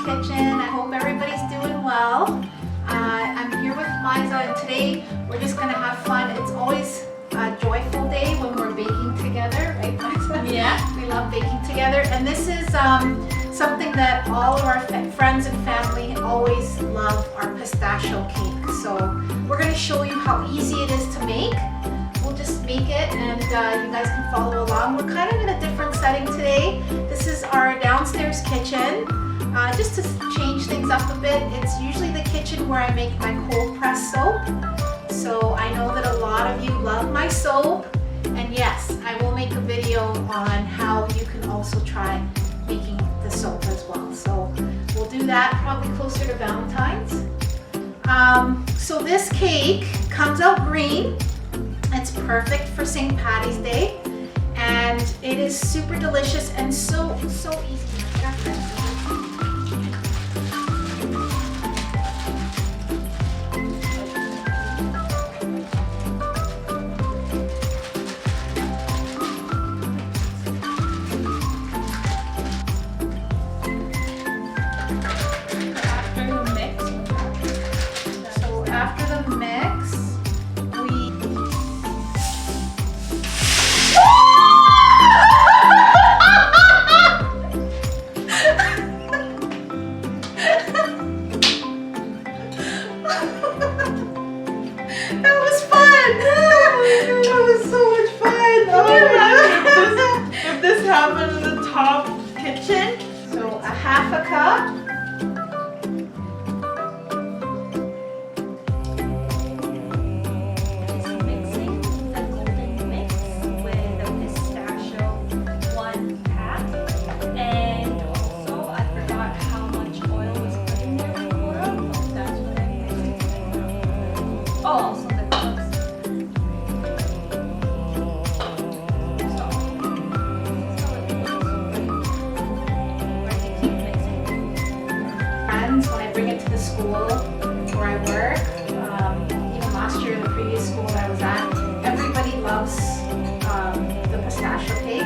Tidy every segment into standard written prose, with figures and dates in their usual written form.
kitchen. I hope everybody's doing well. I'm here with Liza, and today we're just gonna have fun. It's always a joyful day when we're baking together, right, Liza? Yeah. We love baking together, and this is something that all of our friends and family always love, our pistachio cake. So we're gonna show you how easy it is to make. We'll just make it, and you guys can follow along. We're kind of in a different setting today. This is our downstairs kitchen. Just to change things up a bit, it's usually the kitchen where I make my cold press soap. So I know that a lot of you love my soap, and yes, I will make a video on how you can also try making the soap as well. So we'll do that probably closer to Valentine's. So this cake comes out green. It's perfect for St. Patty's Day, and it is super delicious and so easy. When I bring it to the school where I work, even last year in the previous school that I was at, everybody loves the pistachio cake.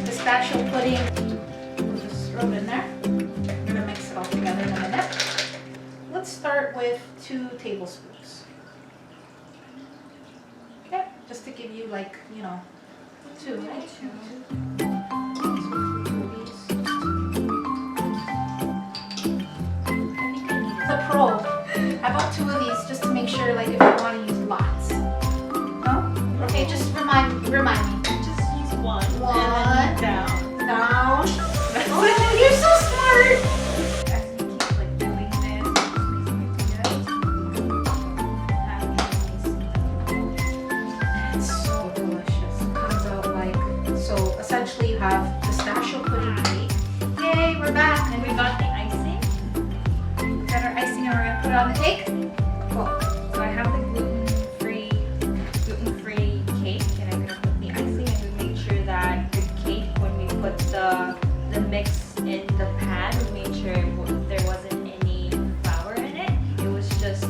Pistachio pudding, we'll just throw it in there. We're gonna mix it all together in a minute. Let's start with 2 tablespoons. Okay, just to give you 2, right? 2. The pro. I bought 2 of these just to make sure, if you want to use lots. No? Okay, just remind me. One. And down. Down. Oh, you're so smart. I keep doing this. It's so delicious. It comes out so. Essentially, you have pistachio pudding cake. Yay, we're back, And we got the icing. we got our icing, and we're gonna put it on the cake. Cool. So I have the gluten-free cake, and I'm gonna put the icing, and we make sure that the cake, when we put the mix in the pan, we made sure there wasn't any flour in it. It was just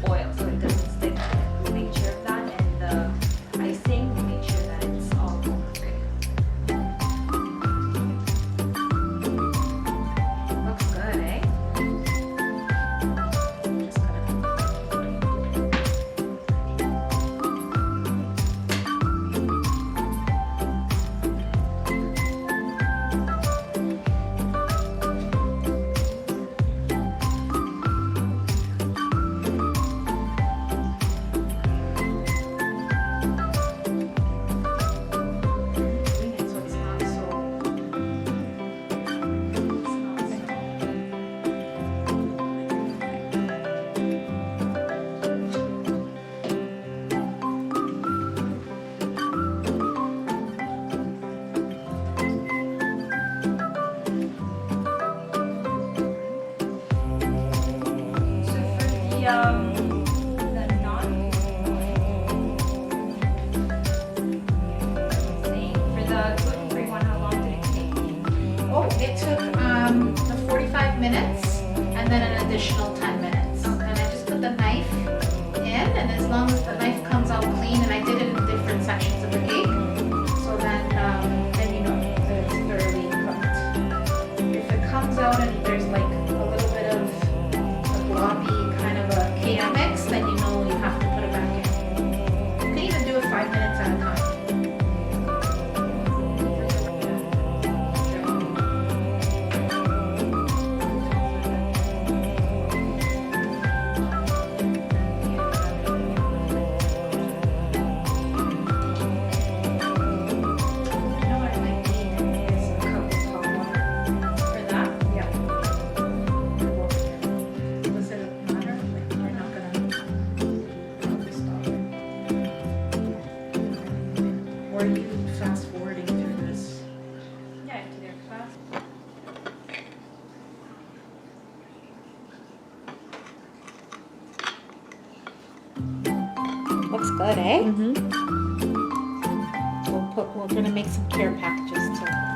oil, so it doesn't stick to it. We made sure of that, and the icing, we made sure that it's all gluten-free. Looks good, eh? non. For the gluten-free one, how long did it take? Oh, it took the 45 minutes and then an additional 10 minutes. And I just put the knife in, and as long as the knife comes out clean, and I did it in different sections of the cake, so then you know that it's thoroughly cooked. If it comes out and there's like a little bit of a globby kind of a cake mix, then you know you have to put it back in. You can even do it 5 minutes at a time. Or are you fast forwarding through this? Yeah, to their class. Looks good, eh? Mm-hmm. We're gonna make some care packages too.